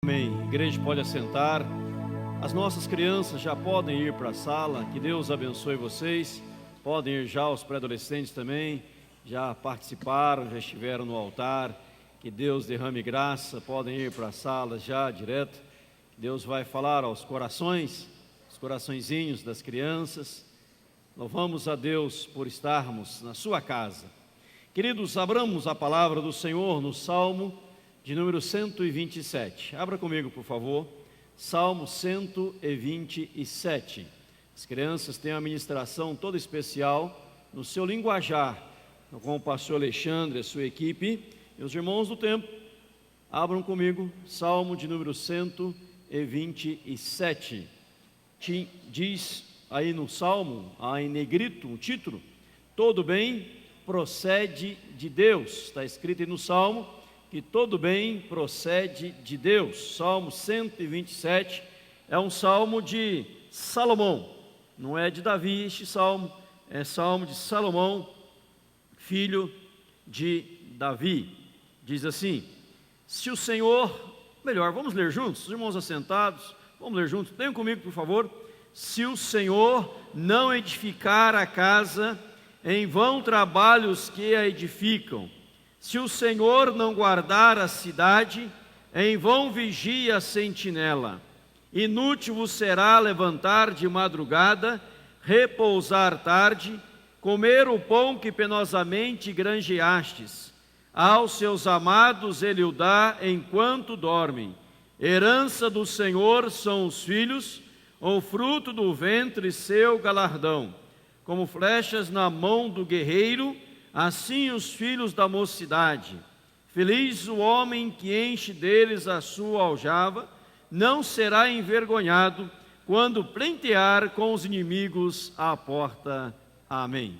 Amém. Igreja pode assentar. As nossas crianças já podem ir para a sala. Que Deus abençoe vocês. Podem ir já, os pré-adolescentes também. Já participaram, já estiveram no altar. Que Deus derrame graça. Podem ir para a sala já, direto. Deus vai falar aos corações, os coraçõezinhos das crianças. Louvamos a Deus por estarmos na sua casa. Queridos, abramos a palavra do Senhor no Salmo de número 127. Abra comigo, por favor. Salmo 127. As crianças têm uma ministração toda especial no seu linguajar, com o pastor Alexandre e a sua equipe. E os irmãos do templo, abram comigo, Salmo de número 127. Diz aí no Salmo, em negrito, o título: todo bem procede de Deus. Está escrito aí no Salmo que todo bem procede de Deus. Salmo 127 é um salmo de Salomão, não é de Davi este salmo, é salmo de Salomão, filho de Davi. Diz assim: se o Senhor, melhor, vamos ler juntos, os irmãos assentados, vamos ler juntos, leiam comigo por favor. Se o Senhor não edificar a casa, em vão trabalham os que a edificam. Se o Senhor não guardar a cidade, em vão vigia a sentinela. Inútil vos será levantar de madrugada, repousar tarde, comer o pão que penosamente granjeastes. Aos seus amados ele o dá enquanto dormem. Herança do Senhor são os filhos, o fruto do ventre seu galardão. Como flechas na mão do guerreiro, assim os filhos da mocidade. Feliz o homem que enche deles a sua aljava, não será envergonhado quando plentear com os inimigos à porta. Amém.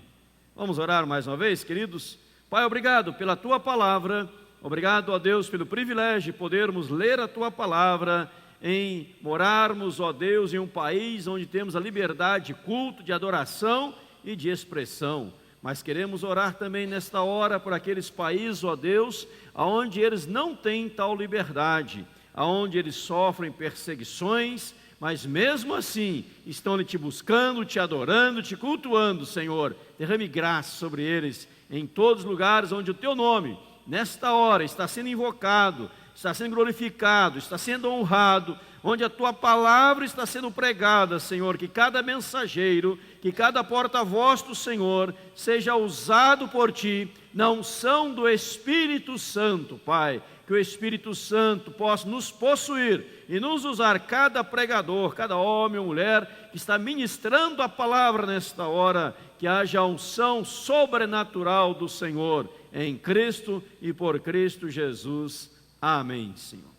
Vamos orar mais uma vez, queridos? Pai, obrigado pela Tua palavra, obrigado a Deus pelo privilégio de podermos ler a Tua palavra, em morarmos, ó Deus, em um país onde temos a liberdade de culto, de adoração e de expressão. Mas queremos orar também nesta hora por aqueles países, ó Deus, onde eles não têm tal liberdade, onde eles sofrem perseguições, mas mesmo assim estão te buscando, te adorando, te cultuando, Senhor. Derrame graça sobre eles em todos os lugares onde o Teu nome, nesta hora, está sendo invocado, está sendo glorificado, está sendo honrado, onde a Tua palavra está sendo pregada, Senhor. Que cada mensageiro, que cada porta-voz do Senhor seja usado por Ti na unção do Espírito Santo, Pai. Que o Espírito Santo possa nos possuir e nos usar, cada pregador, cada homem ou mulher que está ministrando a palavra nesta hora. Que haja a unção sobrenatural do Senhor em Cristo e por Cristo Jesus. Amém, Senhor.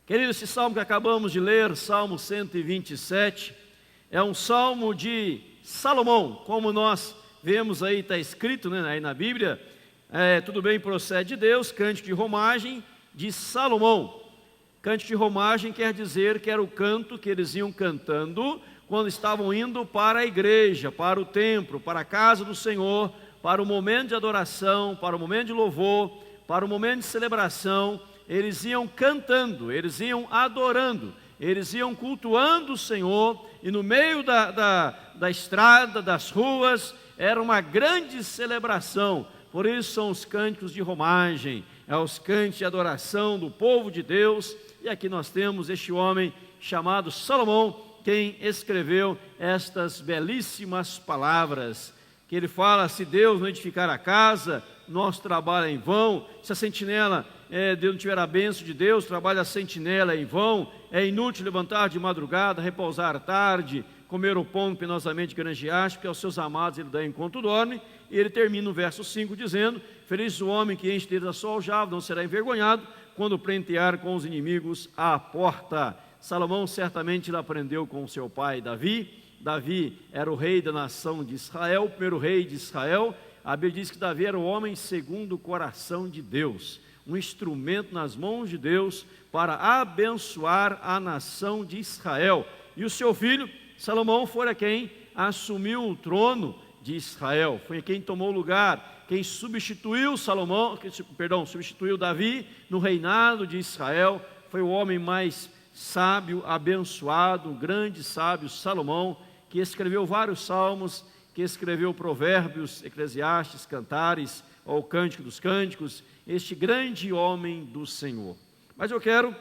Querido, esse salmo que acabamos de ler, Salmo 127, é um salmo de Salomão, como nós vemos aí, está escrito, né, aí na Bíblia. Tudo bem procede de Deus, cântico de romagem de Salomão. Cântico de romagem quer dizer que era o canto que eles iam cantando quando estavam indo para a igreja, para o templo, para a casa do Senhor, para o momento de adoração, para o momento de louvor, para o momento de celebração. Eles iam cantando, eles iam adorando, eles iam cultuando o Senhor, e no meio da estrada, das ruas, era uma grande celebração. Por isso são os cânticos de romagem, os cânticos de adoração do povo de Deus. E aqui nós temos este homem chamado Salomão, quem escreveu estas belíssimas palavras, que ele fala: se Deus não edificar a casa, nosso trabalho é em vão. Se a sentinela Deus não tiver a bênção de Deus, trabalha a sentinela em vão. É inútil levantar de madrugada, repousar tarde, comer o pão penosamente granjeaste, porque aos seus amados ele dá enquanto dorme. E ele termina no verso 5 dizendo: feliz o homem que enche deles a sua aljava, não será envergonhado quando plentear com os inimigos à porta. Salomão certamente ele aprendeu com seu pai Davi. Davi era o rei da nação de Israel, o primeiro rei de Israel. A Bíblia diz que Davi era o homem segundo o coração de Deus, um instrumento nas mãos de Deus para abençoar a nação de Israel. E o seu filho, Salomão, foi quem assumiu o trono de Israel, foi quem tomou o lugar, quem substituiu substituiu Davi no reinado de Israel, foi o homem mais sábio, abençoado, um grande sábio, Salomão, que escreveu vários salmos, que escreveu Provérbios, Eclesiastes, Cantares, ou o Cântico dos Cânticos, este grande homem do Senhor. Mas eu quero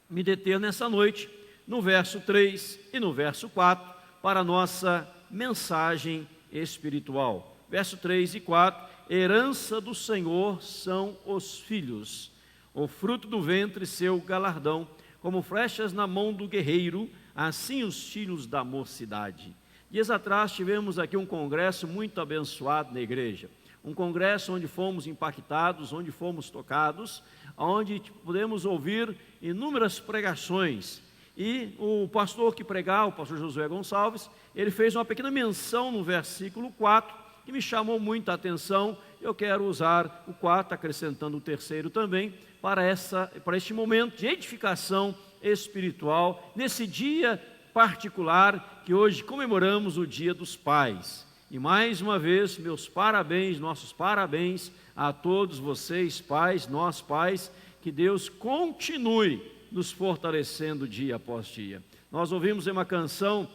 me deter nessa noite, no verso 3 e no verso 4, para a nossa mensagem espiritual. Verso 3 e 4, herança do Senhor são os filhos, o fruto do ventre seu galardão, como flechas na mão do guerreiro, assim os filhos da mocidade. Dias atrás tivemos aqui um congresso muito abençoado na igreja, um congresso onde fomos impactados, onde fomos tocados, onde pudemos ouvir inúmeras pregações. E o pastor que pregava, o pastor Josué Gonçalves, ele fez uma pequena menção no versículo 4, que me chamou muito a atenção. Eu quero usar o 4, acrescentando o terceiro também, para este momento de edificação espiritual, nesse dia particular que hoje comemoramos o Dia dos Pais. E mais uma vez, meus parabéns, nossos parabéns a todos vocês, pais, nós pais, que Deus continue nos fortalecendo dia após dia. Nós ouvimos uma canção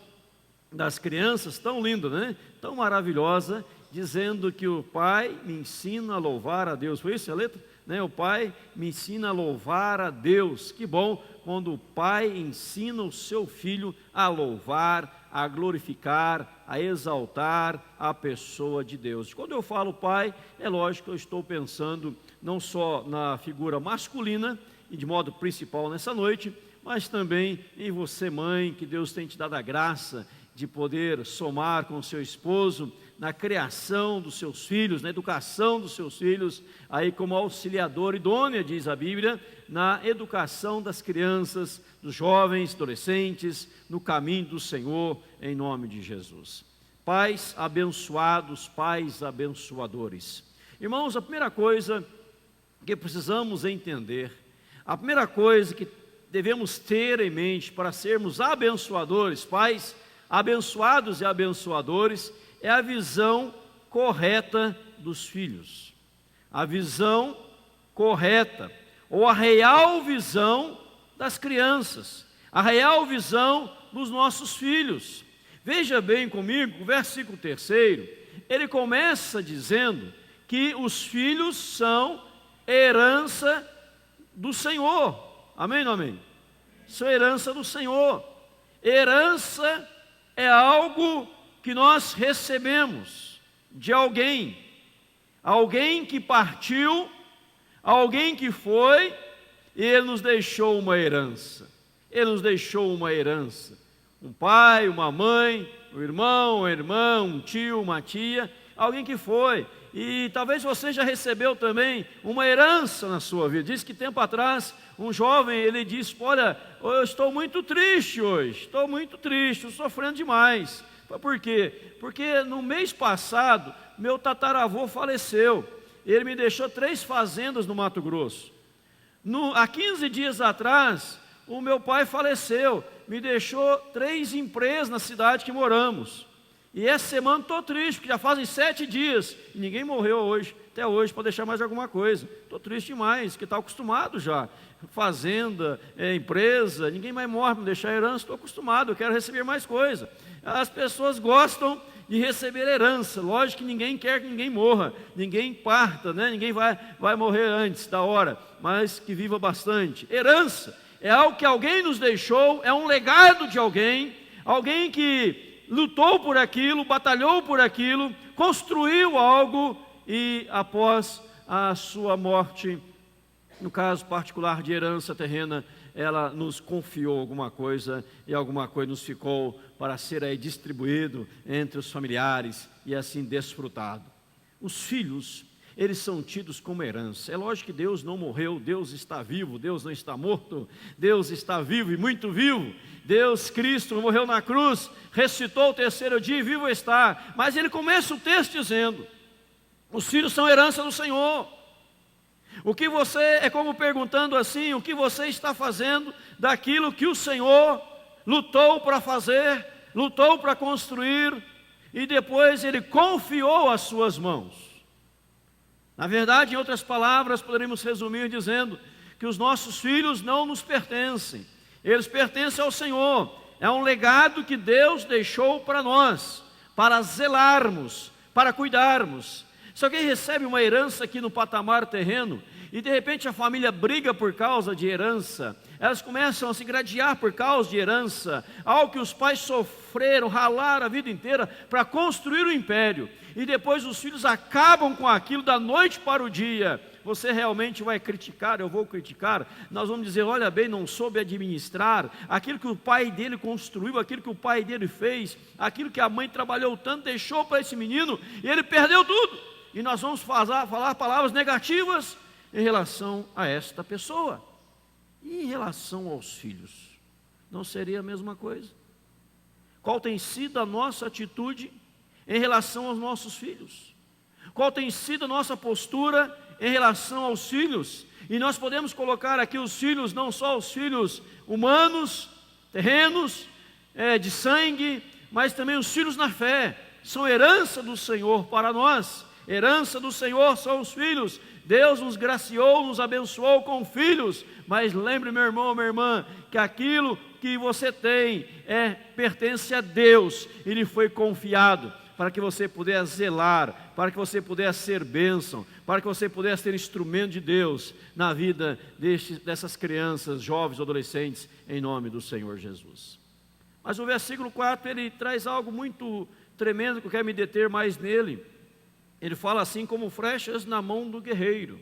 das crianças, tão linda, né? Tão maravilhosa, dizendo que o Pai me ensina a louvar a Deus. Foi isso a letra? Né? O Pai me ensina a louvar a Deus. Que bom quando o Pai ensina o seu filho a louvar, a glorificar, a exaltar a pessoa de Deus. Quando eu falo Pai, é lógico que eu estou pensando não só na figura masculina, e de modo principal nessa noite, mas também em você, mãe, que Deus tem te dado a graça de poder somar com o seu esposo na criação dos seus filhos, na educação dos seus filhos, aí como auxiliador idônea, diz a Bíblia, na educação das crianças, dos jovens, adolescentes, no caminho do Senhor, em nome de Jesus. Pais abençoados, pais abençoadores. Irmãos, a primeira coisa que precisamos entender, a primeira coisa que devemos ter em mente para sermos abençoadores, pais abençoados e abençoadores, é a visão correta dos filhos. A visão correta, ou a real visão das crianças, a real visão dos nossos filhos. Veja bem comigo, o versículo 3, ele começa dizendo que os filhos são herança do Senhor. Amém ou não amém? São herança do Senhor. Herança é algo que nós recebemos de alguém, alguém que partiu, alguém que foi, e ele nos deixou uma herança. Ele nos deixou uma herança. Um pai, uma mãe, um irmão, uma irmã, um tio, uma tia, alguém que foi. E talvez você já recebeu também uma herança na sua vida. Diz que tempo atrás, um jovem, ele disse: olha, eu estou muito triste hoje, estou muito triste, estou sofrendo demais. Por quê? Porque no mês passado, meu tataravô faleceu. Ele me deixou 3 fazendas no Mato Grosso. Há 15 dias atrás, o meu pai faleceu, me deixou 3 empresas na cidade que moramos. E essa semana estou triste, porque já fazem 7 dias e ninguém morreu hoje, até hoje, para deixar mais alguma coisa. Estou triste demais, porque está acostumado já. Fazenda, empresa, ninguém mais morre para deixar herança, estou acostumado, eu quero receber mais coisa. As pessoas gostam de receber herança, lógico que ninguém quer que ninguém morra, ninguém parta, né? Ninguém vai morrer antes da hora, mas que viva bastante. Herança é algo que alguém nos deixou, é um legado de alguém, alguém que lutou por aquilo, batalhou por aquilo, construiu algo e após a sua morte, no caso particular de herança terrena, ela nos confiou alguma coisa e alguma coisa nos ficou para ser aí distribuído entre os familiares e assim desfrutado. Os filhos, eles são tidos como herança. É lógico que Deus não morreu, Deus está vivo, Deus não está morto, Deus está vivo e muito vivo. Deus, Cristo, morreu na cruz, ressuscitou o 3º dia e vivo está. Mas ele começa o texto dizendo: os filhos são herança do Senhor. O que você, é como perguntando assim, o que você está fazendo daquilo que o Senhor lutou para fazer, lutou para construir, e depois Ele confiou às suas mãos. Na verdade, em outras palavras, poderíamos resumir dizendo que os nossos filhos não nos pertencem, eles pertencem ao Senhor. É um legado que Deus deixou para nós, para zelarmos, para cuidarmos. Se alguém recebe uma herança aqui no patamar terreno, e de repente a família briga por causa de herança, elas começam a se gradear por causa de herança, algo que os pais sofreram, ralaram a vida inteira para construir o império, e depois os filhos acabam com aquilo da noite para o dia. Você realmente vai criticar, eu vou criticar, nós vamos dizer, olha bem, não soube administrar, aquilo que o pai dele construiu, aquilo que o pai dele fez, aquilo que a mãe trabalhou tanto, deixou para esse menino, e ele perdeu tudo, e nós vamos falar palavras negativas em relação a esta pessoa. E em relação aos filhos, não seria a mesma coisa? Qual tem sido a nossa atitude em relação aos nossos filhos? Qual tem sido a nossa postura em relação aos filhos? E nós podemos colocar aqui os filhos, não só os filhos humanos, terrenos, de sangue, mas também os filhos na fé, são herança do Senhor para nós. Herança do Senhor são os filhos. Deus nos graciou, nos abençoou com filhos, mas lembre, meu irmão, minha irmã, que aquilo que você tem pertence a Deus, e lhe foi confiado para que você pudesse zelar, para que você pudesse ser bênção, para que você pudesse ter instrumento de Deus na vida dessas crianças, jovens, adolescentes, em nome do Senhor Jesus. Mas o versículo 4, ele traz algo muito tremendo, que eu quero me deter mais nele. Ele fala assim: como flechas na mão do guerreiro.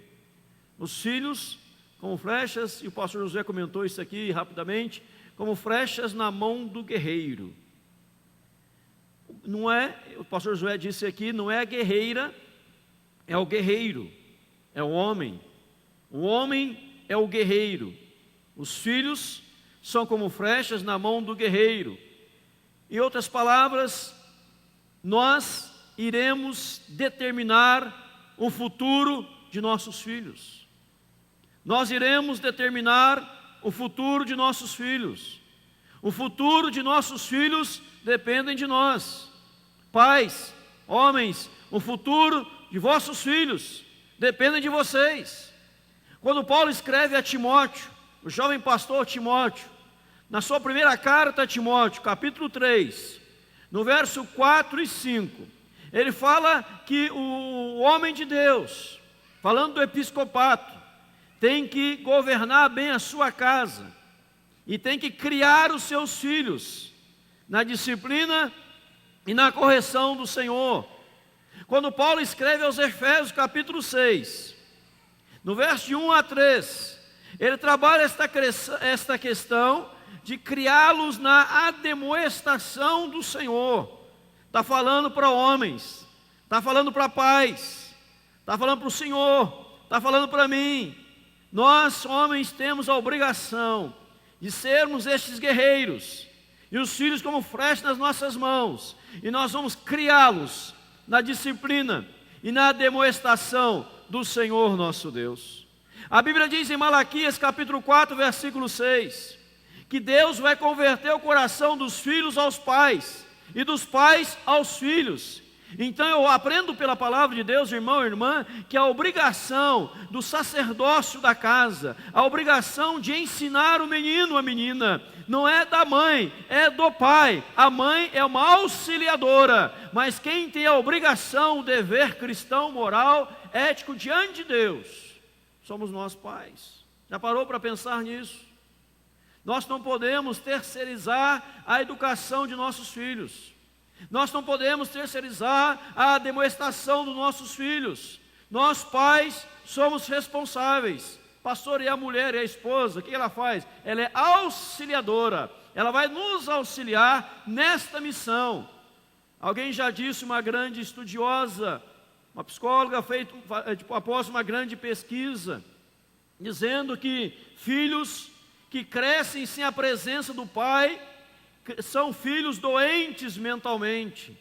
Os filhos, como flechas, e o pastor José comentou isso aqui rapidamente, como flechas na mão do guerreiro. Não é, o pastor Josué disse aqui, não é a guerreira, é o guerreiro, é o homem. O homem é o guerreiro. Os filhos são como flechas na mão do guerreiro. Em outras palavras, nós iremos determinar o futuro de nossos filhos. Nós iremos determinar o futuro de nossos filhos. O futuro de nossos filhos depende de nós. Pais, homens, o futuro de vossos filhos depende de vocês. Quando Paulo escreve a Timóteo, o jovem pastor Timóteo, na sua primeira carta a Timóteo, capítulo 3, no verso 4 e 5, ele fala que o homem de Deus, falando do episcopato, tem que governar bem a sua casa, e tem que criar os seus filhos na disciplina e na correção do Senhor. Quando Paulo escreve aos Efésios capítulo 6, no verso de 1 a 3, ele trabalha esta questão de criá-los na admoestação do Senhor. Está falando para homens, está falando para pais, está falando para o Senhor, está falando para mim. Nós, homens, temos a obrigação de sermos estes guerreiros, e os filhos como flechas nas nossas mãos, e nós vamos criá-los na disciplina e na demonstração do Senhor nosso Deus. A Bíblia diz em Malaquias capítulo 4, versículo 6, que Deus vai converter o coração dos filhos aos pais, e dos pais aos filhos. Então eu aprendo pela palavra de Deus, irmão e irmã, que a obrigação do sacerdócio da casa, a obrigação de ensinar o menino, a menina, não é da mãe, é do pai. A mãe é uma auxiliadora, mas quem tem a obrigação, o dever cristão, moral, ético diante de Deus, somos nós pais. Já parou para pensar nisso? Nós não podemos terceirizar a educação de nossos filhos. Nós não podemos terceirizar a demonstração dos nossos filhos. Nós, pais, somos responsáveis. Pastor, e a mulher e a esposa, o que ela faz? Ela é auxiliadora. Ela vai nos auxiliar nesta missão. Alguém já disse, uma grande estudiosa, uma psicóloga, após uma grande pesquisa, dizendo que filhos que crescem sem a presença do pai são filhos doentes mentalmente.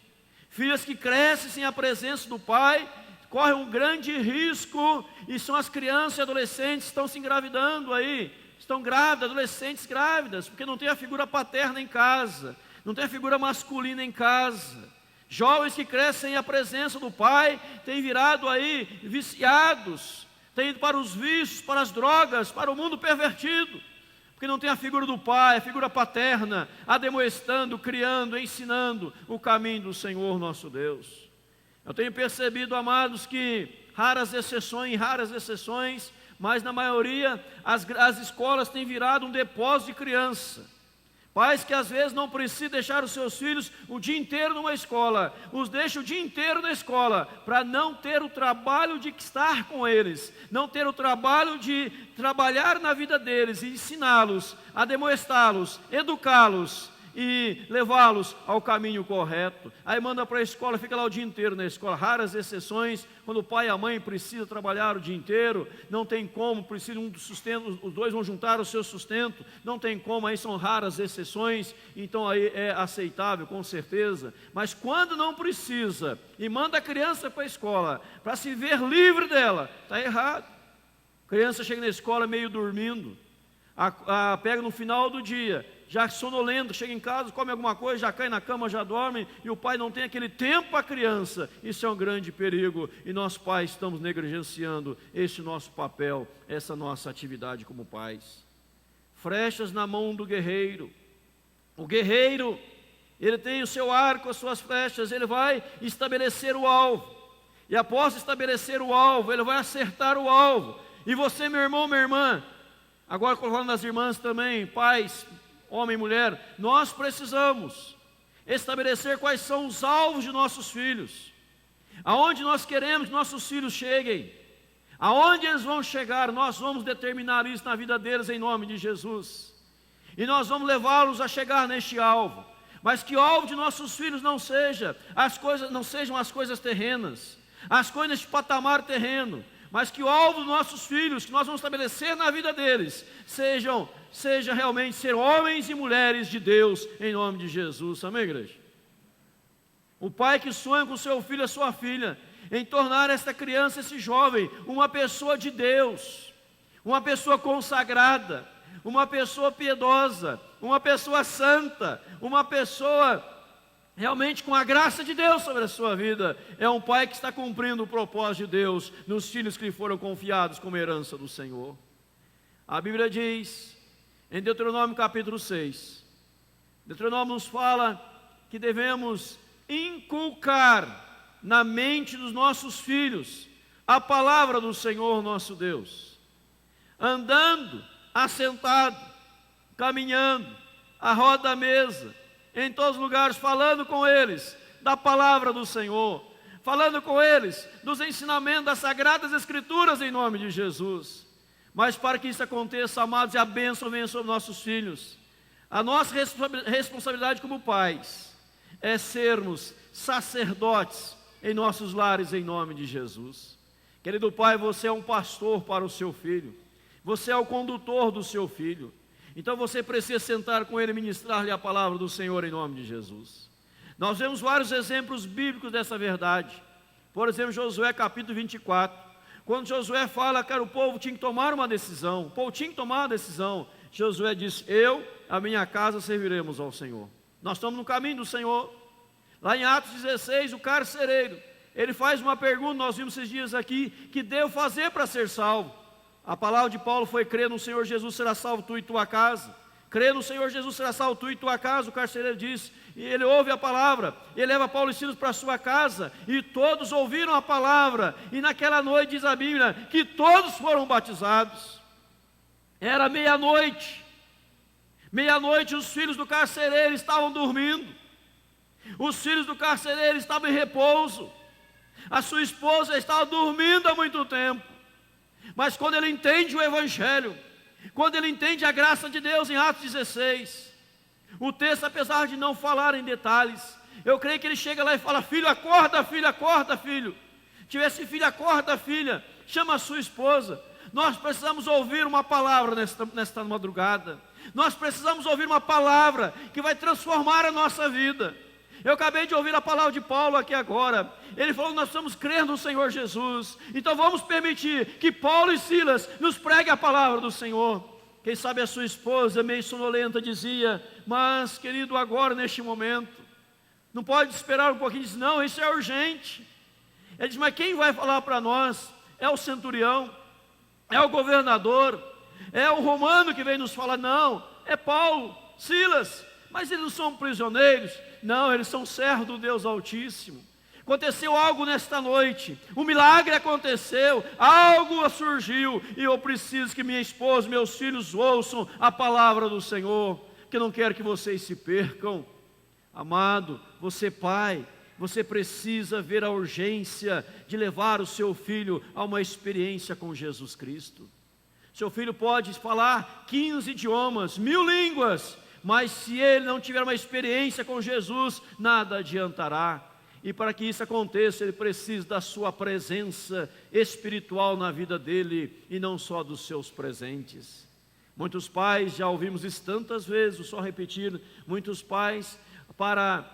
Filhos que crescem sem a presença do pai correm um grande risco, e são as crianças e adolescentes que estão se engravidando aí, estão grávidas, adolescentes grávidas, porque não tem a figura paterna em casa, não tem a figura masculina em casa. Jovens que crescem sem a presença do pai têm virado aí viciados, tem ido para os vícios, para as drogas, para o mundo pervertido, porque não tem a figura do pai, a figura paterna, ademoestando, criando, ensinando o caminho do Senhor nosso Deus. Eu tenho percebido, amados, que raras exceções, mas na maioria as escolas têm virado um depósito de criança. Pais que às vezes não precisam deixar os seus filhos o dia inteiro numa escola, os deixam o dia inteiro na escola, para não ter o trabalho de estar com eles, não ter o trabalho de trabalhar na vida deles e ensiná-los, ademoestá-los, educá-los e levá-los ao caminho correto. Aí manda para a escola, fica lá o dia inteiro na escola. Raras exceções, quando o pai e a mãe precisam trabalhar o dia inteiro, não tem como, precisam do sustento, os dois vão juntar o seu sustento, não tem como, aí são raras exceções, então aí é aceitável, com certeza. Mas quando não precisa, e manda a criança para a escola, para se ver livre dela, está errado. A criança chega na escola meio dormindo, pega no final do dia, já sonolento, chega em casa, come alguma coisa, já cai na cama, já dorme, e o pai não tem aquele tempo para a criança. Isso é um grande perigo, e nós pais estamos negligenciando esse nosso papel, essa nossa atividade como pais. Flechas na mão do guerreiro. O guerreiro, ele tem o seu arco, as suas flechas, ele vai estabelecer o alvo, e após estabelecer o alvo, ele vai acertar o alvo. E você, meu irmão, minha irmã, agora falando das irmãs também, pais, homem e mulher, nós precisamos estabelecer quais são os alvos de nossos filhos, aonde nós queremos que nossos filhos cheguem, aonde eles vão chegar, nós vamos determinar isso na vida deles em nome de Jesus, e nós vamos levá-los a chegar neste alvo, mas que o alvo de nossos filhos não sejam as coisas terrenas, as coisas de patamar terreno, mas que o alvo dos nossos filhos, que nós vamos estabelecer na vida deles, seja realmente ser homens e mulheres de Deus, em nome de Jesus. Amém, igreja? O pai que sonha com seu filho, a sua filha, em tornar esta criança, esse jovem, uma pessoa de Deus, uma pessoa consagrada, uma pessoa piedosa, uma pessoa santa, uma pessoa realmente com a graça de Deus sobre a sua vida. É um pai que está cumprindo o propósito de Deus nos filhos que lhe foram confiados como herança do Senhor. A Bíblia diz, em Deuteronômio capítulo 6, Deuteronômio nos fala que devemos inculcar na mente dos nossos filhos a palavra do Senhor nosso Deus, andando, assentado, caminhando, à roda da mesa, em todos os lugares, falando com eles da palavra do Senhor, falando com eles dos ensinamentos das Sagradas Escrituras em nome de Jesus. Mas para que isso aconteça, amados, e a bênção venha sobre nossos filhos, a nossa responsabilidade como pais é sermos sacerdotes em nossos lares em nome de Jesus. Querido pai, você é um pastor para o seu filho, você é o condutor do seu filho. Então você precisa sentar com ele e ministrar-lhe a palavra do Senhor em nome de Jesus. Nós vemos vários exemplos bíblicos dessa verdade. Por exemplo, Josué capítulo 24. Quando Josué fala que o povo tinha que tomar uma decisão, o povo tinha que tomar uma decisão, Josué disse, eu, a minha casa, serviremos ao Senhor. Nós estamos no caminho do Senhor. Lá em Atos 16, o carcereiro, ele faz uma pergunta, nós vimos esses dias aqui, que devo fazer para ser salvo? A palavra de Paulo foi, crê no Senhor Jesus, será salvo tu e tua casa. Crê no Senhor Jesus, será salvo tu e tua casa. O carcereiro disse, e ele ouve a palavra, ele leva Paulo e Silas para a sua casa, e todos ouviram a palavra, e naquela noite diz a Bíblia, que todos foram batizados. Era meia-noite, os filhos do carcereiro estavam dormindo, os filhos do carcereiro estavam em repouso, a sua esposa estava dormindo há muito tempo. Mas quando ele entende o Evangelho, quando ele entende a graça de Deus em Atos 16, o texto, apesar de não falar em detalhes, eu creio que ele chega lá e fala, filho, acorda, filho. Tivesse filho, acorda, filha, chama a sua esposa. Nós precisamos ouvir uma palavra nesta madrugada. Nós precisamos ouvir uma palavra que vai transformar a nossa vida. Eu acabei de ouvir a palavra de Paulo aqui agora. Ele falou que nós precisamos crer no Senhor Jesus. Então vamos permitir que Paulo e Silas nos preguem a palavra do Senhor. Quem sabe a sua esposa, meio sonolenta, dizia, mas querido, agora neste momento, não pode esperar um pouquinho? Diz, não, isso é urgente. Ele diz, mas quem vai falar para nós? É o centurião. é o governador, é o romano que vem nos falar, não, é Paulo, Silas, mas eles não são prisioneiros, não, eles são servos do Deus Altíssimo. Aconteceu algo nesta noite, um milagre aconteceu, algo surgiu, e eu preciso que minha esposa, meus filhos ouçam a palavra do Senhor, que eu não quero que vocês se percam. Amado, você pai, você precisa ver a urgência de levar o seu filho a uma experiência com Jesus Cristo. Seu filho pode falar 15 idiomas, 1000 línguas, mas se ele não tiver uma experiência com Jesus, nada adiantará. E para que isso aconteça, ele precisa da sua presença espiritual na vida dele, e não só dos seus presentes. Muitos pais, já ouvimos isso tantas vezes, vou só repetir, muitos pais, para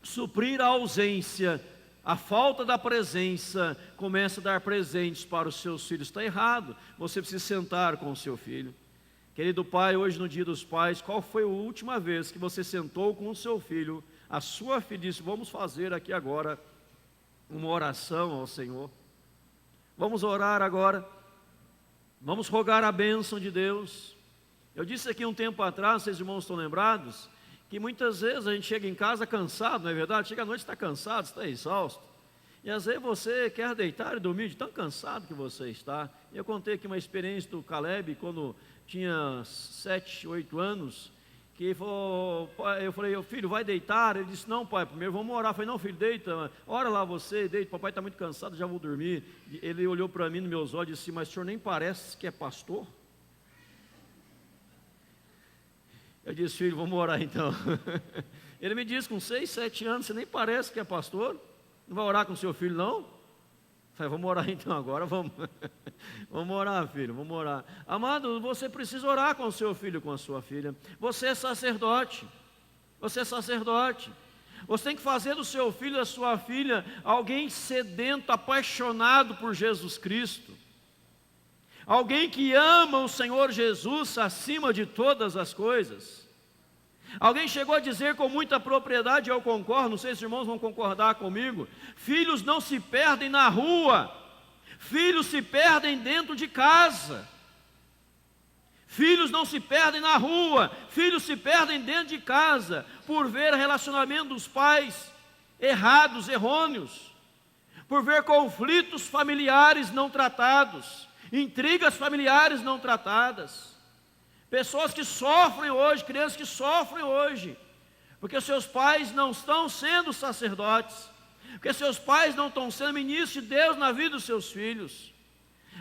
suprir a ausência, a falta da presença, começa a dar presentes para os seus filhos. Está errado, você precisa sentar com o seu filho. Querido pai, hoje no dia dos pais, qual foi a última vez que você sentou com o seu filho, a sua filha disse, vamos fazer aqui agora uma oração ao Senhor, vamos orar agora, vamos rogar a bênção de Deus. Eu disse aqui um tempo atrás, vocês irmãos estão lembrados, que muitas vezes a gente chega em casa cansado, não é verdade? Chega à noite, está cansado, está exausto, e às vezes você quer deitar e dormir de tão cansado que você está. Eu contei aqui uma experiência do Caleb, quando tinha 7, 8 anos, que falou, eu falei, filho, vai deitar? Ele disse, não pai, primeiro vamos orar. Eu falei, não filho, deita, ora lá você, deita, papai está muito cansado, já vou dormir. Ele olhou para mim nos meus olhos e disse, mas o senhor nem parece que é pastor? Eu disse, filho, vamos orar então. Ele me disse, com 6, 7 anos, você nem parece que é pastor? Não vai orar com seu filho não? Eu falei, vamos orar então agora, vamos. Vamos orar, filho, vamos orar. Amado, você precisa orar com o seu filho, com a sua filha. Você é sacerdote, você é sacerdote. Você tem que fazer do seu filho e da sua filha alguém sedento, apaixonado por Jesus Cristo. Alguém que ama o Senhor Jesus acima de todas as coisas. Alguém chegou a dizer com muita propriedade, eu concordo, não sei se os irmãos vão concordar comigo, filhos não se perdem na rua, filhos se perdem dentro de casa. Filhos não se perdem na rua, filhos se perdem dentro de casa, por ver relacionamento dos pais errados, errôneos, por ver conflitos familiares não tratados, intrigas familiares não tratadas, pessoas que sofrem hoje, crianças que sofrem hoje, porque seus pais não estão sendo sacerdotes, porque seus pais não estão sendo ministros de Deus na vida dos seus filhos.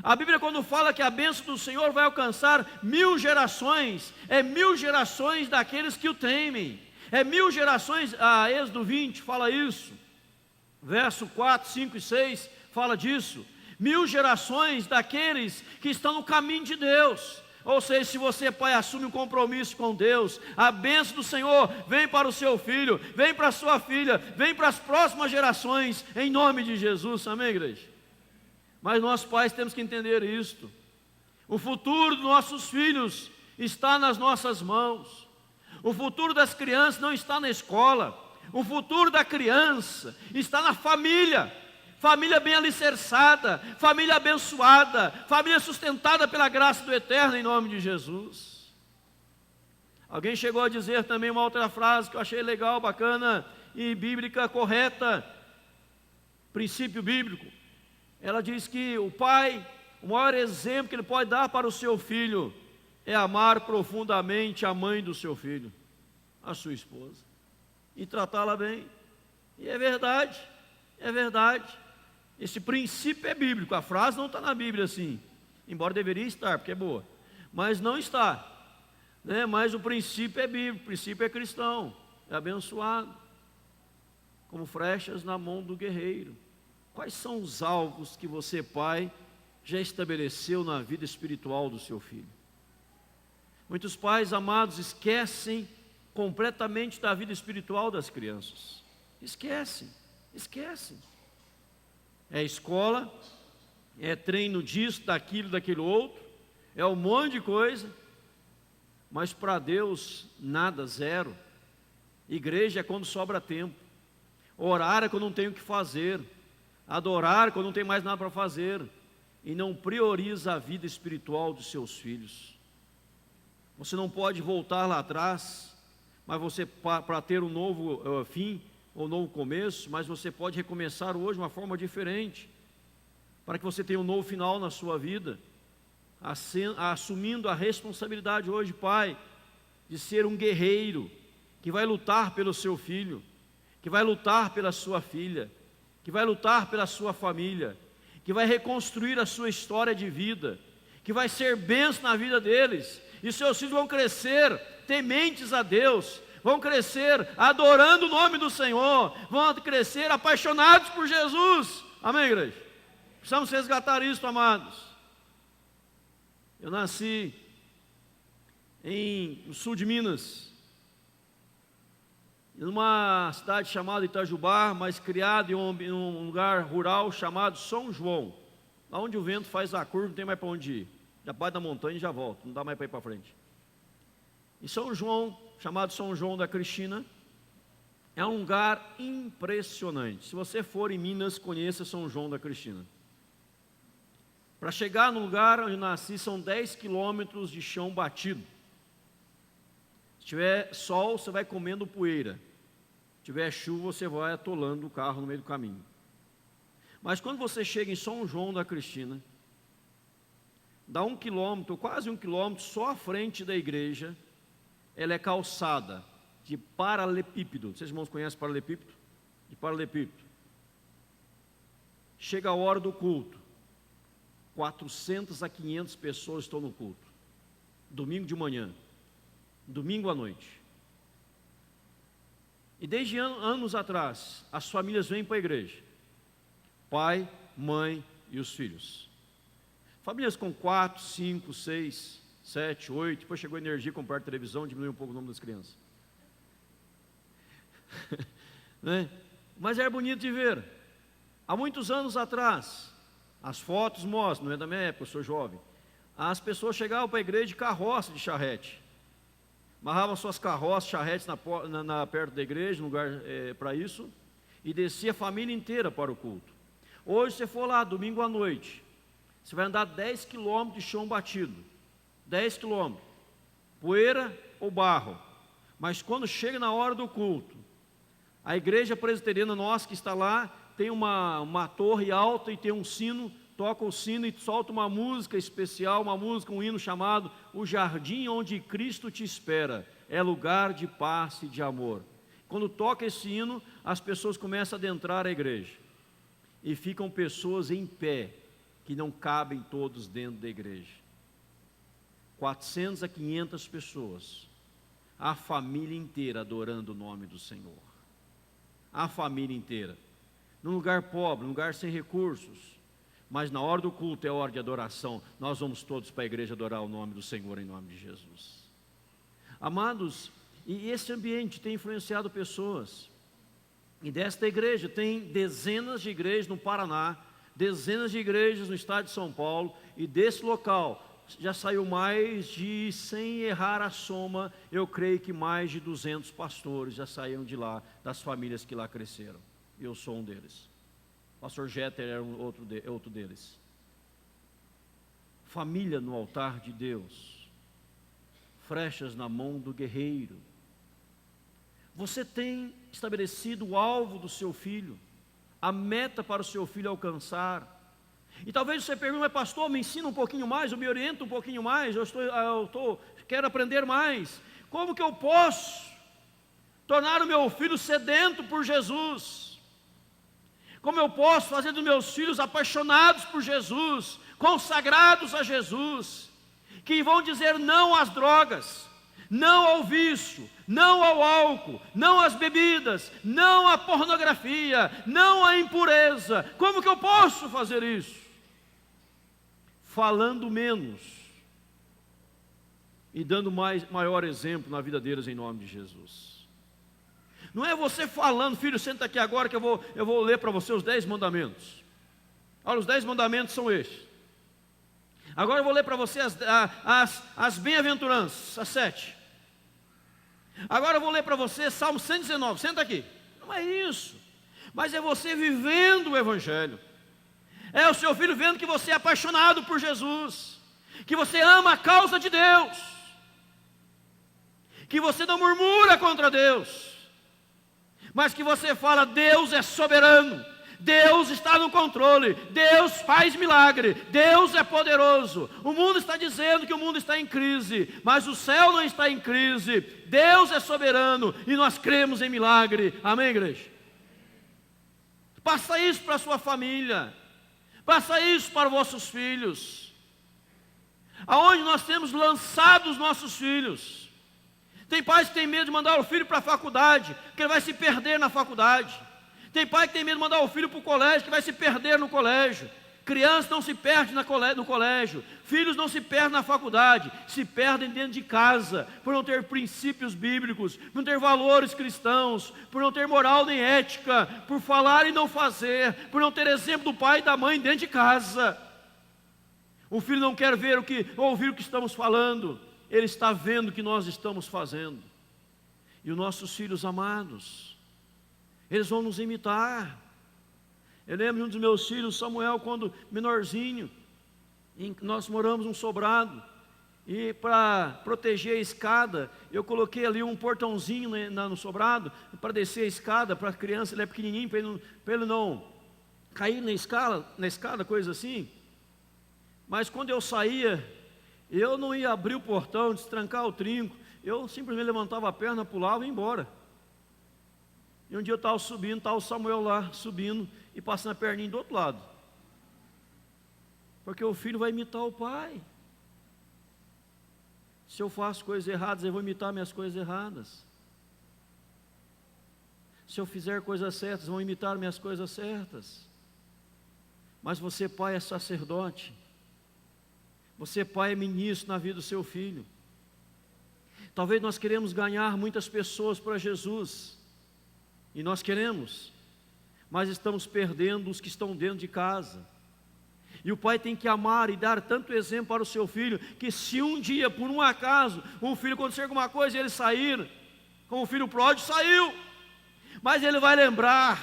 A Bíblia, quando fala que a bênção do Senhor vai alcançar 1000 gerações, é 1000 gerações daqueles que o temem, é 1000 gerações, Êxodo 20 fala isso, verso 4, 5 e 6 fala disso, 1000 gerações daqueles que estão no caminho de Deus. Ou seja, se você, pai, assume um compromisso com Deus, a bênção do Senhor vem para o seu filho, vem para a sua filha, vem para as próximas gerações, em nome de Jesus, amém, igreja? Mas nós pais temos que entender isto. O futuro dos nossos filhos está nas nossas mãos. O futuro das crianças não está na escola. O futuro da criança está na família. Família bem alicerçada, família abençoada, família sustentada pela graça do Eterno, em nome de Jesus. Alguém chegou a dizer também uma outra frase que eu achei legal, bacana e bíblica, correta, princípio bíblico. Ela diz que o pai, o maior exemplo que ele pode dar para o seu filho é amar profundamente a mãe do seu filho, a sua esposa, e tratá-la bem. E é verdade, é verdade. Esse princípio é bíblico, a frase não está na Bíblia assim, embora deveria estar, porque é boa, mas não está, né? Mas o princípio é bíblico, o princípio é cristão, é abençoado, como flechas na mão do guerreiro. Quais são os alvos que você, pai, já estabeleceu na vida espiritual do seu filho? Muitos pais, amados, esquecem completamente da vida espiritual das crianças, esquecem. É escola, é treino disso, daquilo, daquele outro, é um monte de coisa, mas para Deus nada, zero. Igreja é quando sobra tempo, orar é quando não tem o que fazer, adorar é quando não tem mais nada para fazer. e não prioriza a vida espiritual dos seus filhos. Você não pode voltar lá atrás, mas você para ter um novo fim, ou um novo começo, mas você pode recomeçar hoje de uma forma diferente, para que você tenha um novo final na sua vida, assumindo a responsabilidade hoje, pai, de ser um guerreiro, que vai lutar pelo seu filho, que vai lutar pela sua filha, que vai lutar pela sua família, que vai reconstruir a sua história de vida, que vai ser bênção na vida deles, e seus filhos vão crescer tementes a Deus, vão crescer adorando o nome do Senhor, vão crescer apaixonados por Jesus. Amém, igreja? Precisamos resgatar isso, amados. Eu nasci no sul de Minas, numa cidade chamada Itajubá, mas criado em um lugar rural chamado São João, lá onde o vento faz a curva, não tem mais para onde ir, já bate na montanha e já volta, não dá mais para ir para frente. E São João, chamado São João da Cristina, é um lugar impressionante. Se você for em Minas, conheça São João da Cristina. Para chegar no lugar onde nasci, são 10 quilômetros de chão batido. Se tiver sol, você vai comendo poeira. Se tiver chuva, você vai atolando o carro no meio do caminho. Mas quando você chega em São João da Cristina, dá 1 quilômetro, quase 1 quilômetro, só à frente da igreja, ela é calçada de paralelepípedo. Vocês irmãos conhecem paralelepípedo? De paralelepípedo. Chega a hora do culto, 400 a 500 pessoas estão no culto. Domingo de manhã, domingo à noite. E desde anos atrás, as famílias vêm para a igreja. Pai, mãe e os filhos. Famílias com 4, 5, 6, 7, 8, depois chegou a energia, comprar televisão, diminuiu um pouco o número das crianças. Né? Mas é bonito de ver. Há muitos anos atrás, as fotos mostram, não é da minha época, eu sou jovem, as pessoas chegavam para a igreja de carroça de charrete, amarravam suas carroças, charretes perto da igreja, lugar para isso, e descia a família inteira para o culto. Hoje, se você for lá, domingo à noite, você vai andar 10 quilômetros de chão batido, 10 quilômetros, poeira ou barro, mas quando chega na hora do culto, a igreja presbiteriana nossa que está lá, tem uma torre alta e tem um sino, toca o sino e solta uma música especial, um hino chamado O Jardim Onde Cristo Te Espera, é lugar de paz e de amor. Quando toca esse hino, as pessoas começam a adentrar a igreja, e ficam pessoas em pé, que não cabem todos dentro da igreja. 400 a 500 pessoas, a família inteira adorando o nome do Senhor, a família inteira, num lugar pobre, num lugar sem recursos, mas na hora do culto é hora de adoração, nós vamos todos para a igreja adorar o nome do Senhor em nome de Jesus. Amados, e esse ambiente tem influenciado pessoas, e desta igreja tem dezenas de igrejas no Paraná, dezenas de igrejas no estado de São Paulo, e desse local já saiu mais de, sem errar a soma, eu creio que mais de 200 pastores já saíram de lá, das famílias que lá cresceram. Eu sou um deles. O pastor Jeter era outro deles. Família no altar de Deus, flechas na mão do guerreiro. Você tem estabelecido o alvo do seu filho, a meta para o seu filho alcançar. E talvez você pergunte, mas pastor, me ensina um pouquinho mais, eu me oriento um pouquinho mais, quero aprender mais. Como que eu posso tornar o meu filho sedento por Jesus? Como eu posso fazer dos meus filhos apaixonados por Jesus, consagrados a Jesus, que vão dizer não às drogas, não ao vício, não ao álcool, não às bebidas, não à pornografia, não à impureza? Como que eu posso fazer isso? Falando menos e dando maior exemplo na vida deles em nome de Jesus. Não é você falando, filho, senta aqui agora que eu vou ler para você os 10 mandamentos. Olha, os 10 mandamentos são estes. Agora eu vou ler para você as bem-aventuranças, as 7. Agora eu vou ler para você Salmo 119, senta aqui. Não é isso, mas é você vivendo o Evangelho. É o seu filho vendo que você é apaixonado por Jesus, que você ama a causa de Deus, que você não murmura contra Deus, mas que você fala: Deus é soberano, Deus está no controle, Deus faz milagre, Deus é poderoso. O mundo está dizendo que o mundo está em crise, mas o céu não está em crise. Deus é soberano e nós cremos em milagre. Amém, igreja? Passa isso para a sua família, passa isso para os vossos filhos. Aonde nós temos lançado os nossos filhos? Tem pais que têm medo de mandar o filho para a faculdade, porque ele vai se perder na faculdade. Tem pai que tem medo de mandar o filho para o colégio, que vai se perder no colégio. Criança não se perde no colégio, filhos não se perdem na faculdade, se perdem dentro de casa, por não ter princípios bíblicos, por não ter valores cristãos, por não ter moral nem ética, por falar e não fazer, por não ter exemplo do pai e da mãe dentro de casa. O filho não quer ouvir o que estamos falando, ele está vendo o que nós estamos fazendo. E os nossos filhos amados, eles vão nos imitar. Eu lembro de um dos meus filhos, Samuel, quando menorzinho, nós moramos num sobrado, e para proteger a escada, eu coloquei ali um portãozinho no sobrado, para descer a escada, para a criança, ele é pequenininho, para ele não cair na escada, coisa assim. Mas quando eu saía, eu não ia abrir o portão, destrancar o trinco, eu simplesmente levantava a perna, pulava e ia embora. E um dia eu estava subindo, estava o Samuel lá, subindo, e passando a perninha do outro lado. Porque o filho vai imitar o pai. Se eu faço coisas erradas, eu vou imitar minhas coisas erradas. Se eu fizer coisas certas, vão imitar minhas coisas certas. Mas você, pai, é sacerdote. Você, pai, é ministro na vida do seu filho. Talvez nós queremos ganhar muitas pessoas para Jesus. E nós queremos, mas estamos perdendo os que estão dentro de casa. E o pai tem que amar e dar tanto exemplo para o seu filho, que se um dia, por um acaso, um filho acontecer alguma coisa e ele sair, como o filho pródigo saiu, mas ele vai lembrar: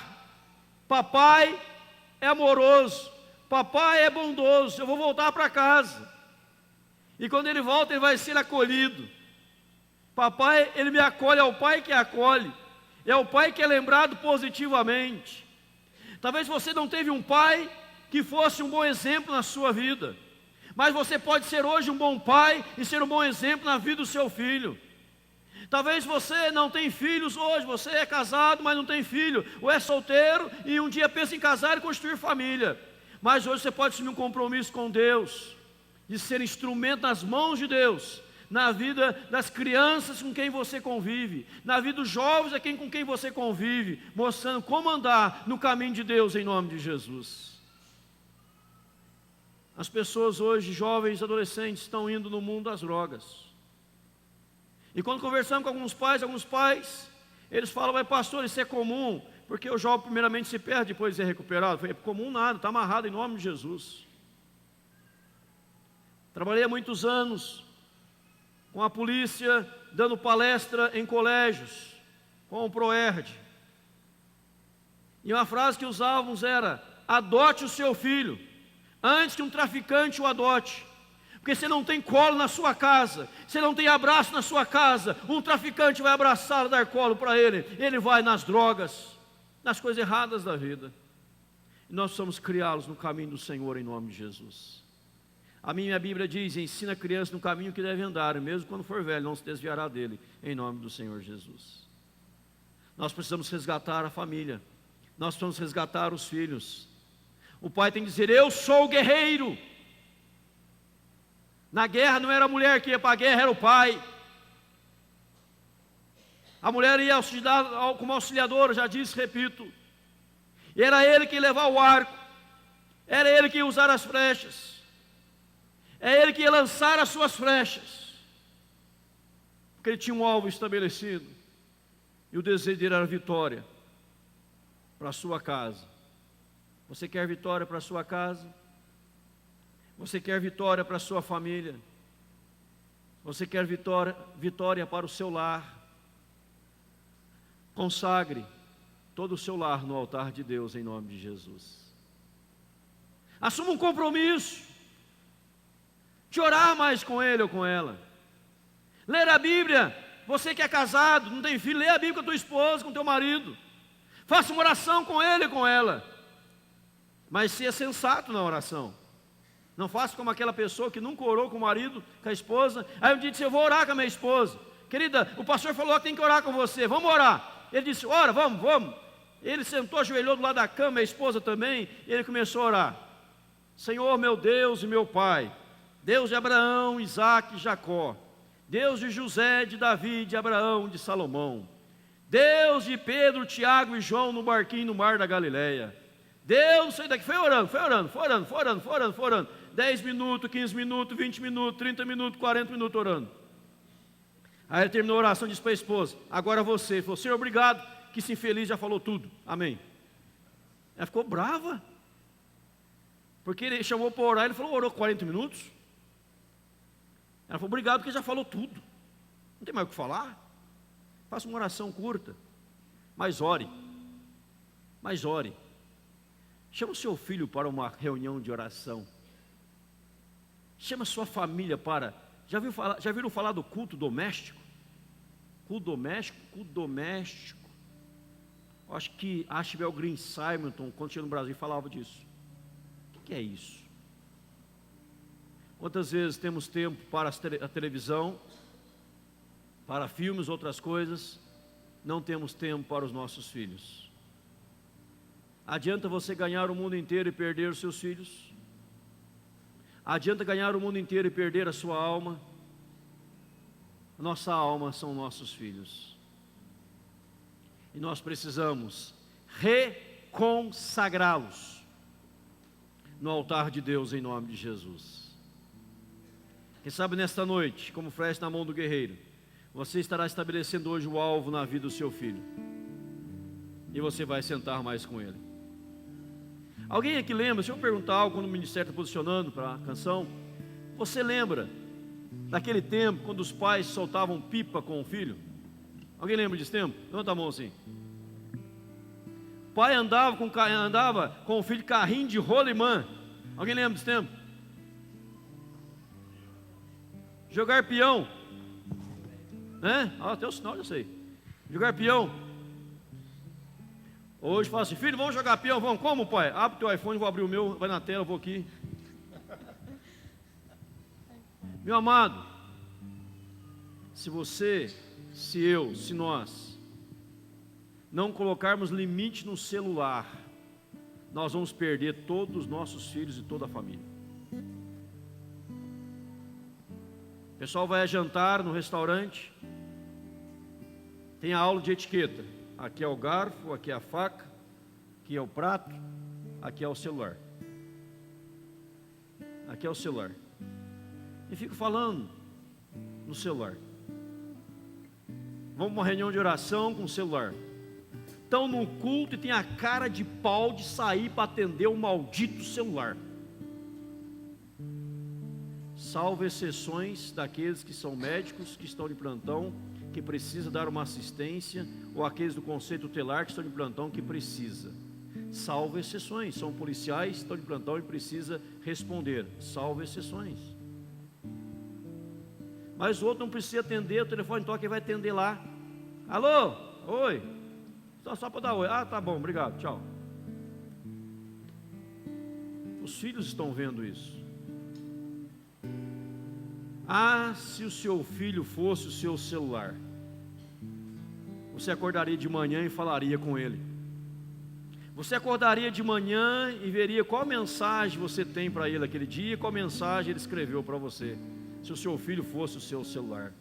papai é amoroso, papai é bondoso, eu vou voltar para casa. E quando ele volta, ele vai ser acolhido. Papai, ele me acolhe, é o pai que acolhe. É o pai que é lembrado positivamente. Talvez você não teve um pai que fosse um bom exemplo na sua vida, mas você pode ser hoje um bom pai e ser um bom exemplo na vida do seu filho. Talvez você não tenha filhos hoje, você é casado, mas não tem filho, ou é solteiro e um dia pensa em casar e construir família. Mas hoje você pode assumir um compromisso com Deus, de ser instrumento nas mãos de Deus, na vida das crianças com quem você convive, na vida dos jovens com quem você convive, mostrando como andar no caminho de Deus em nome de Jesus. As pessoas hoje, jovens, adolescentes, estão indo no mundo das drogas. E quando conversamos com alguns pais, eles falam: mas pastor, isso é comum, porque o jovem primeiramente se perde, depois é recuperado. É comum nada, está amarrado em nome de Jesus. Trabalhei há muitos anos com a polícia, dando palestra em colégios, com o Proerd. E uma frase que usávamos era: adote o seu filho, antes que um traficante o adote. Porque se não tem colo na sua casa, se não tem abraço na sua casa, um traficante vai abraçá-lo, dar colo para ele vai nas drogas, nas coisas erradas da vida. E nós precisamos criá-los no caminho do Senhor em nome de Jesus. A minha Bíblia diz: ensina a criança no caminho que deve andar, e mesmo quando for velho, não se desviará dele, em nome do Senhor Jesus. Nós precisamos resgatar a família, nós precisamos resgatar os filhos. O pai tem que dizer: eu sou o guerreiro. Na guerra não era a mulher que ia para a guerra, era o pai. A mulher ia como auxiliadora, já disse, repito. E era ele que ia levar o arco, era ele que ia usar as flechas, é ele que ia lançar as suas flechas, porque ele tinha um alvo estabelecido, e o desejo dele era vitória para a sua casa. Você quer vitória para a sua casa? Você quer vitória para a sua família? Você quer vitória para o seu lar? Consagre todo o seu lar no altar de Deus em nome de Jesus. Assuma um compromisso de orar mais com ele ou com ela. Ler a Bíblia. Você que é casado, não tem filho, lê a Bíblia com a tua esposa, com o teu marido. Faça uma oração com ele e com ela. Mas seja sensato na oração. Não faça como aquela pessoa que nunca orou com o marido, com a esposa. Aí um dia disse, eu vou orar com a minha esposa. Querida, o pastor falou que tem que orar com você, vamos orar. Ele disse, ora, vamos. Ele sentou, ajoelhou do lado da cama, a esposa também, e ele começou a orar. Senhor, meu Deus e meu Pai, Deus de Abraão, Isaque e Jacó, Deus de José, de Davi, de Abraão, de Salomão, Deus de Pedro, Tiago e João no barquinho no mar da Galileia, Deus, sei daqui, foi orando, 10 minutos, 15 minutos, 20 minutos, 30 minutos, 40 minutos orando. Aí ele terminou a oração e disse para a esposa, agora você, falou, Senhor, obrigado, que esse infeliz já falou tudo, amém. Ela ficou brava, porque ele chamou para orar, ele falou, orou 40 minutos. Ela falou, obrigado, porque já falou tudo, não tem mais o que falar. Faça uma oração curta, mas ore. Chama o seu filho para uma reunião de oração. Chama a sua família para... Já viram falar do culto doméstico? Culto doméstico. Acho que Ashbel Green Simonton, quando chegou no Brasil, falava disso. O que é isso? Quantas vezes temos tempo para a televisão, para filmes, outras coisas, não temos tempo para os nossos filhos. Adianta você ganhar o mundo inteiro e perder os seus filhos? Adianta ganhar o mundo inteiro e perder a sua alma? Nossa alma são nossos filhos. E nós precisamos reconsagrá-los no altar de Deus em nome de Jesus. Quem sabe nesta noite, como flecha na mão do guerreiro, você estará estabelecendo hoje o alvo na vida do seu filho. E você vai sentar mais com ele. Alguém aqui lembra, se eu perguntar algo quando o ministério está posicionando para a canção, você lembra daquele tempo quando os pais soltavam pipa com o filho? Alguém lembra desse tempo? Levanta a mão assim. O pai andava com o filho de carrinho de rolimã. Alguém lembra desse tempo? Jogar peão. Até o sinal já sei. Jogar peão. Hoje fala assim, filho, vamos jogar peão, vamos. Como, pai? Abre o teu iPhone, vou abrir o meu, vai na tela, eu vou aqui. Meu amado, se nós não colocarmos limite no celular, nós vamos perder todos os nossos filhos e toda a família. O pessoal vai a jantar no restaurante, tem a aula de etiqueta. Aqui é o garfo, aqui é a faca, aqui é o prato, aqui é o celular. Aqui é o celular. E fico falando no celular. Vamos para uma reunião de oração com o celular. Estão no culto e tem a cara de pau de sair para atender o maldito celular. Salvo exceções daqueles que são médicos, que estão de plantão, que precisa dar uma assistência, ou aqueles do conselho tutelar que estão de plantão que precisa. Salvo exceções, são policiais que estão de plantão e precisa responder. Salvo exceções. Mas o outro não precisa atender, o telefone toca e vai atender lá. Alô? Oi? Só para dar oi. Ah, tá bom, obrigado, tchau. Os filhos estão vendo isso. Ah, se o seu filho fosse o seu celular, você acordaria de manhã e falaria com ele. Você acordaria de manhã e veria qual mensagem você tem para ele aquele dia, qual mensagem ele escreveu para você, se o seu filho fosse o seu celular.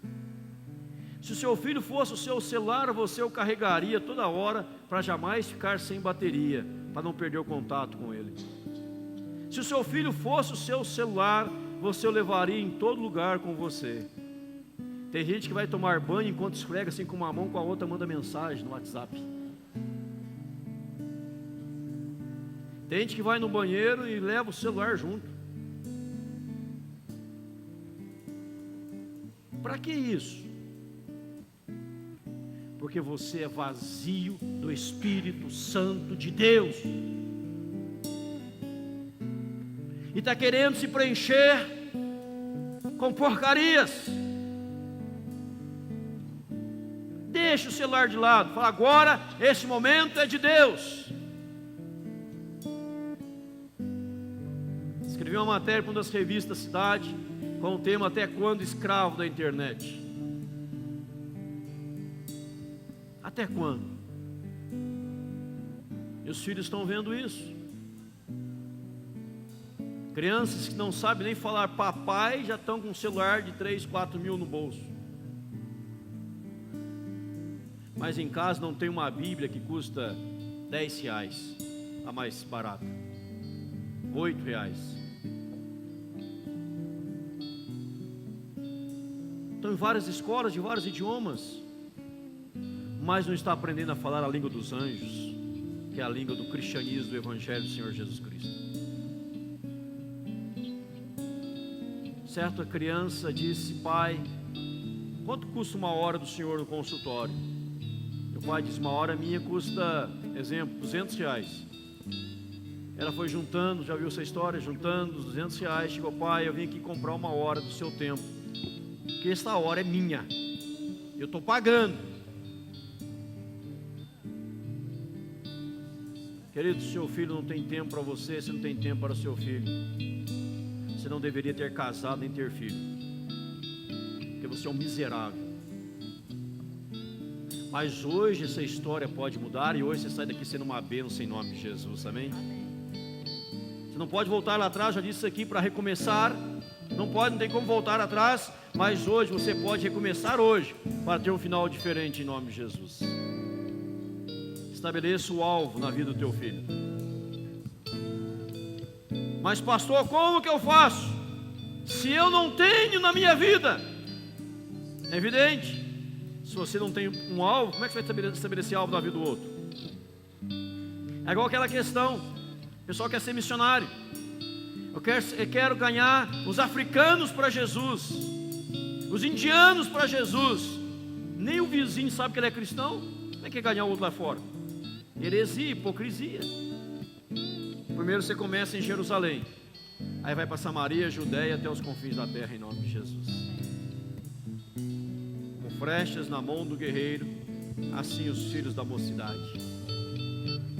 Se o seu filho fosse o seu celular, você o carregaria toda hora para jamais ficar sem bateria, para não perder o contato com ele. Se o seu filho fosse o seu celular, você o levaria em todo lugar com você. Tem gente que vai tomar banho enquanto esfrega assim com uma mão, com a outra manda mensagem no WhatsApp. Tem gente que vai no banheiro e leva o celular junto. Para que isso? Porque você é vazio do Espírito Santo de Deus. e está querendo se preencher com porcarias. Deixa o celular de lado, fala: agora esse momento é de Deus. Escrevi uma matéria para uma das revistas da cidade, com o tema "Até quando escravo da internet?". Até quando? E os filhos estão vendo isso. Crianças que não sabem nem falar papai já estão com um celular de 3, 4 mil no bolso. Mas em casa não tem uma Bíblia que custa R$10, a mais barata, R$8. Estão em várias escolas de vários idiomas, mas não está aprendendo a falar a língua dos anjos, que é a língua do cristianismo, do Evangelho do Senhor Jesus Cristo. Certa criança disse: pai, quanto custa uma hora do senhor no consultório? Meu pai disse: uma hora minha custa, exemplo, R$200. Ela foi juntando, já viu essa história, juntando os R$200, chegou: pai, eu vim aqui comprar uma hora do seu tempo, porque esta hora é minha, eu estou pagando. Querido, se seu filho não tem tempo para você, você não tem tempo para o seu filho. Você não deveria ter casado nem ter filho, porque você é um miserável. Mas hoje essa história pode mudar, e hoje você sai daqui sendo uma bênção em nome de Jesus, amém? Você não pode voltar lá atrás, já disse isso aqui, para recomeçar. Não tem como voltar atrás, mas hoje você pode recomeçar hoje, para ter um final diferente em nome de Jesus. Estabeleça o alvo na vida do teu filho. Mas pastor, como que eu faço? Se eu não tenho na minha vida? É evidente. Se você não tem um alvo, como é que você vai estabelecer alvo na vida do outro? É igual aquela questão: o pessoal quer ser missionário. Eu quero ganhar os africanos para Jesus, os indianos para Jesus. Nem o vizinho sabe que ele é cristão. Como é que é ganhar o outro lá fora? Heresia, hipocrisia. Primeiro você começa em Jerusalém, aí vai para Samaria, Judeia, até os confins da terra, em nome de Jesus. Com flechas na mão do guerreiro, assim os filhos da mocidade.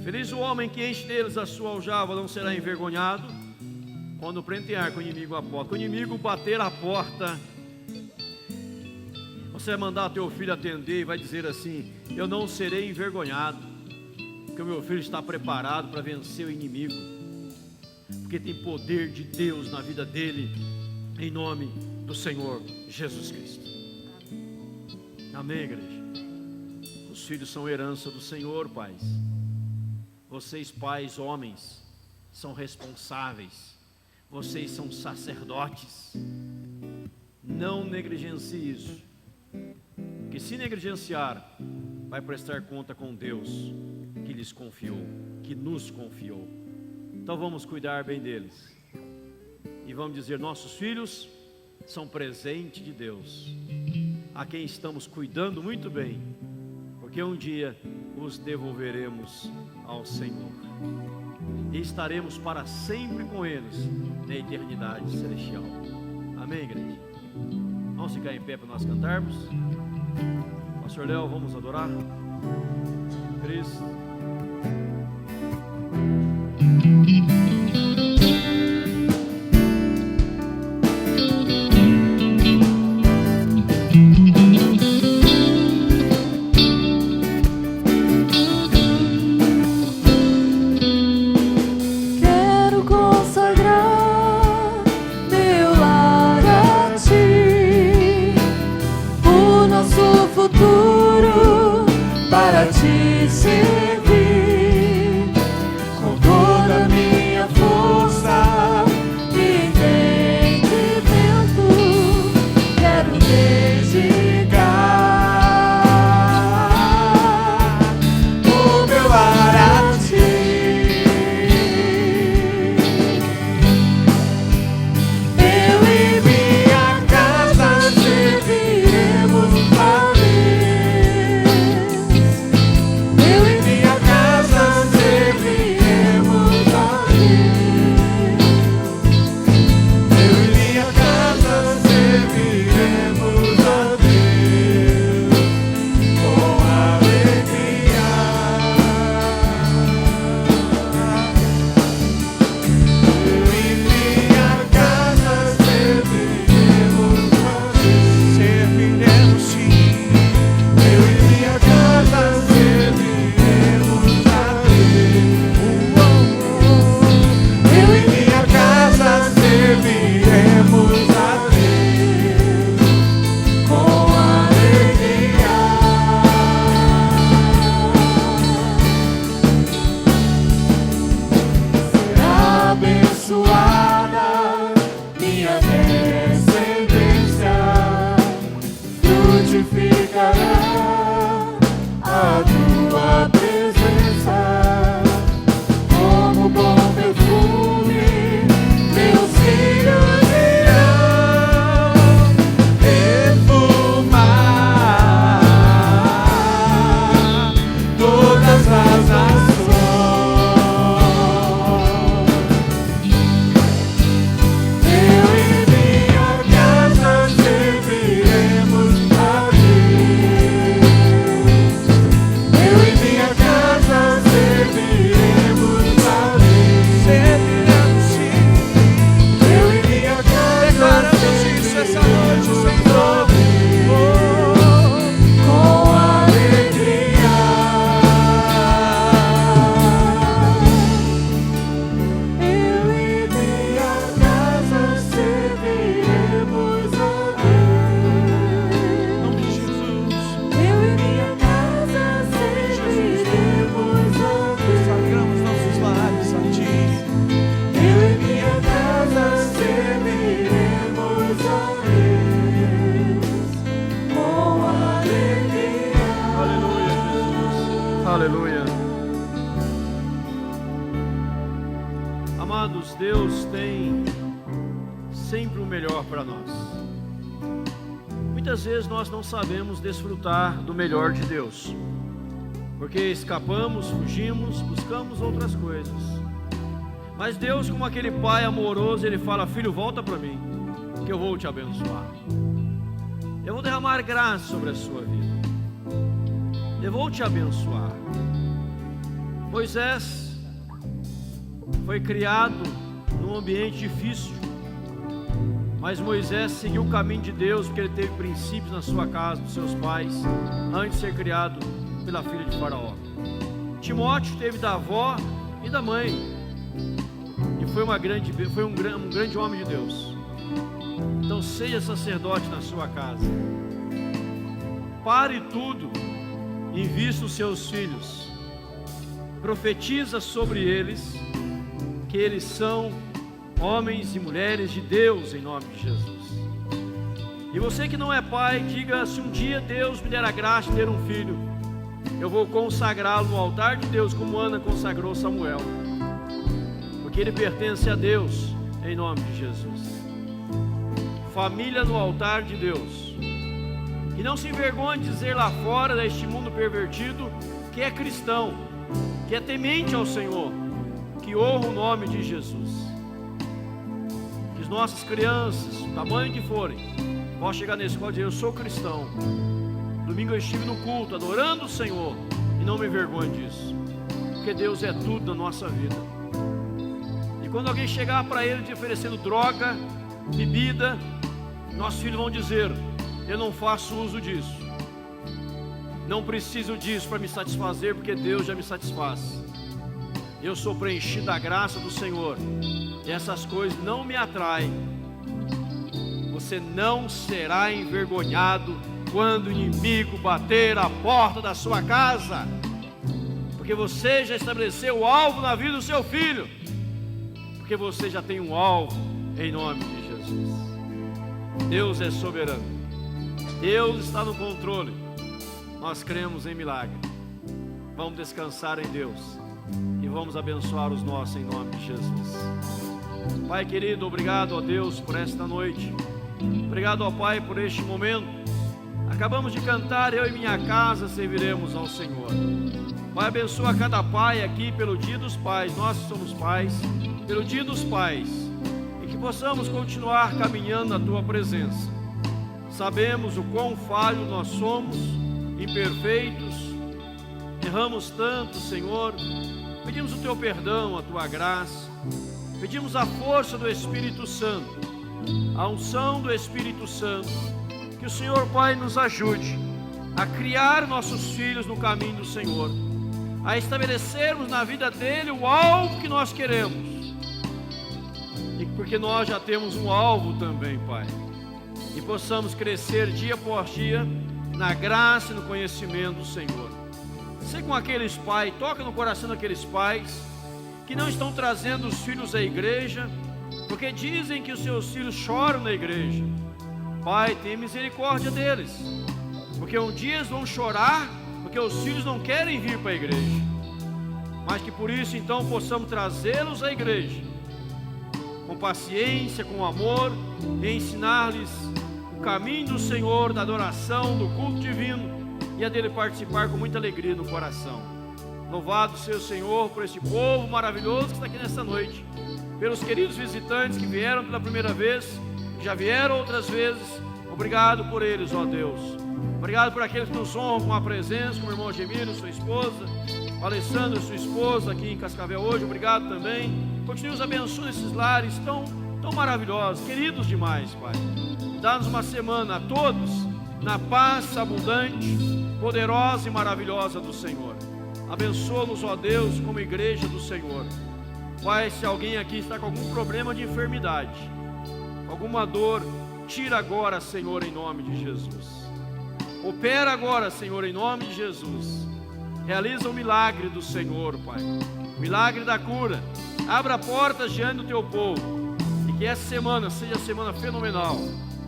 Feliz o homem que enche deles a sua aljava, não será envergonhado quando prentear com o inimigo a porta. Quando o inimigo bater a porta, você vai mandar teu filho atender e vai dizer assim: eu não serei envergonhado, porque o meu filho está preparado para vencer o inimigo, porque tem poder de Deus na vida dele, em nome do Senhor Jesus Cristo. Amém, igreja? Os filhos são herança do Senhor, pais. Vocês, pais, homens, são responsáveis. Vocês são sacerdotes. Não negligencie isso, porque se negligenciar, vai prestar conta com Deus, que lhes confiou, que nos confiou. Então vamos cuidar bem deles, e vamos dizer: nossos filhos são presente de Deus, a quem estamos cuidando muito bem, porque um dia os devolveremos ao Senhor, e estaremos para sempre com eles na eternidade celestial. Amém, igreja? Vamos ficar em pé para nós cantarmos. Pastor Léo, vamos adorar Cristo. Eu e minha Aleluia. Amados, Deus tem sempre o melhor para nós. Muitas vezes nós não sabemos desfrutar do melhor de Deus, porque escapamos, fugimos, buscamos outras coisas. Mas Deus, como aquele pai amoroso, Ele fala: filho, volta para mim, que eu vou te abençoar. Eu vou derramar graça sobre a sua vida. Eu vou te abençoar. Moisés foi criado num ambiente difícil, mas Moisés seguiu o caminho de Deus, porque ele teve princípios na sua casa, dos seus pais, antes de ser criado pela filha de Faraó. Timóteo teve da avó e da mãe, e foi um grande homem de Deus. Então seja sacerdote na sua casa. Pare tudo, invista os seus filhos, profetiza sobre eles, que eles são homens e mulheres de Deus, em nome de Jesus. E você que não é pai, diga: se um dia Deus me der a graça de ter um filho, eu vou consagrá-lo no altar de Deus, como Ana consagrou Samuel, porque ele pertence a Deus, em nome de Jesus. Família no altar de Deus. E não se envergonhe de dizer lá fora deste mundo pervertido que é cristão, que é temente ao Senhor, que honra o nome de Jesus. Que as nossas crianças, do tamanho que forem, possam chegar na escola e dizer: eu sou cristão. Domingo eu estive no culto adorando o Senhor, e não me envergonhe disso, porque Deus é tudo na nossa vida. E quando alguém chegar para ele te oferecendo droga, bebida, nossos filhos vão dizer: eu não faço uso disso, não preciso disso para me satisfazer, porque Deus já me satisfaz. Eu sou preenchido da graça do Senhor, e essas coisas não me atraem. Você não será envergonhado quando o inimigo bater a porta da sua casa, porque você já estabeleceu o alvo na vida do seu filho, porque você já tem um alvo, em nome de Jesus. Deus é soberano, Deus está no controle. Nós cremos em milagre. Vamos descansar em Deus e vamos abençoar os nossos em nome de Jesus. Pai querido, obrigado, ó Deus, por esta noite. Obrigado, ó Pai, por este momento. Acabamos de cantar: eu e minha casa serviremos ao Senhor. Pai, abençoa cada pai aqui pelo dia dos pais. Nós que somos pais, pelo dia dos pais, e que possamos continuar caminhando na Tua presença. Sabemos o quão falhos nós somos, imperfeitos, erramos tanto, Senhor. Pedimos o Teu perdão, a Tua graça, pedimos a força do Espírito Santo, a unção do Espírito Santo, que o Senhor, Pai, nos ajude a criar nossos filhos no caminho do Senhor, a estabelecermos na vida dele o alvo que nós queremos, e porque nós já temos um alvo também, Pai, e possamos crescer dia após dia na graça e no conhecimento do Senhor. Sei com aqueles pais, toca no coração daqueles pais que não estão trazendo os filhos à igreja, porque dizem que os seus filhos choram na igreja. Pai, tenha misericórdia deles, porque um dia eles vão chorar, porque os filhos não querem vir para a igreja, mas que por isso então possamos trazê-los à igreja, com paciência, com amor, e ensinar-lhes o caminho do Senhor, da adoração, do culto divino, e a dele participar com muita alegria no coração. Louvado seja o Senhor por este povo maravilhoso que está aqui nessa noite, pelos queridos visitantes que vieram pela primeira vez, que já vieram outras vezes. Obrigado por eles, ó Deus. Obrigado por aqueles que nos honram com a presença, como o irmão Gemiro, sua esposa, o Alessandro, sua esposa, aqui em Cascavel hoje. Obrigado também. Continue os abençoando esses lares tão maravilhosos, queridos demais, Pai. Dá-nos uma semana a todos na paz abundante, poderosa e maravilhosa do Senhor. Abençoa-nos, ó Deus, como igreja do Senhor. Pai, se alguém aqui está com algum problema de enfermidade, alguma dor, tira agora, Senhor, em nome de Jesus. Opera agora, Senhor, em nome de Jesus. Realiza o milagre do Senhor, Pai, o milagre da cura. Abra portas diante do Teu povo, e que essa semana seja a semana fenomenal.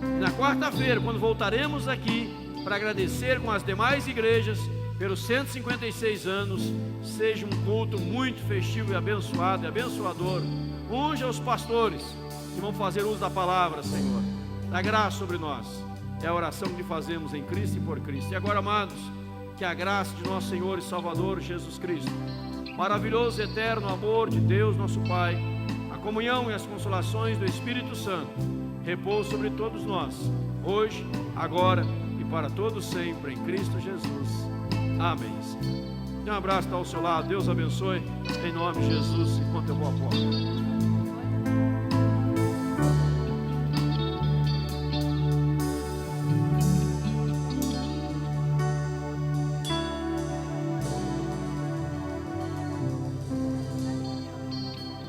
E na quarta-feira, quando voltaremos aqui para agradecer com as demais igrejas, pelos 156 anos, seja um culto muito festivo e abençoado e abençoador. Unja os pastores que vão fazer uso da palavra, Senhor. Dá graça sobre nós. É a oração que fazemos em Cristo e por Cristo. E agora, amados, que a graça de nosso Senhor e Salvador Jesus Cristo, maravilhoso e eterno amor de Deus nosso Pai, a comunhão e as consolações do Espírito Santo, repouse sobre todos nós, hoje, agora e para todos sempre, em Cristo Jesus. Amém. Dê um abraço, está ao seu lado. Deus abençoe, em nome de Jesus, enquanto eu vou à porta.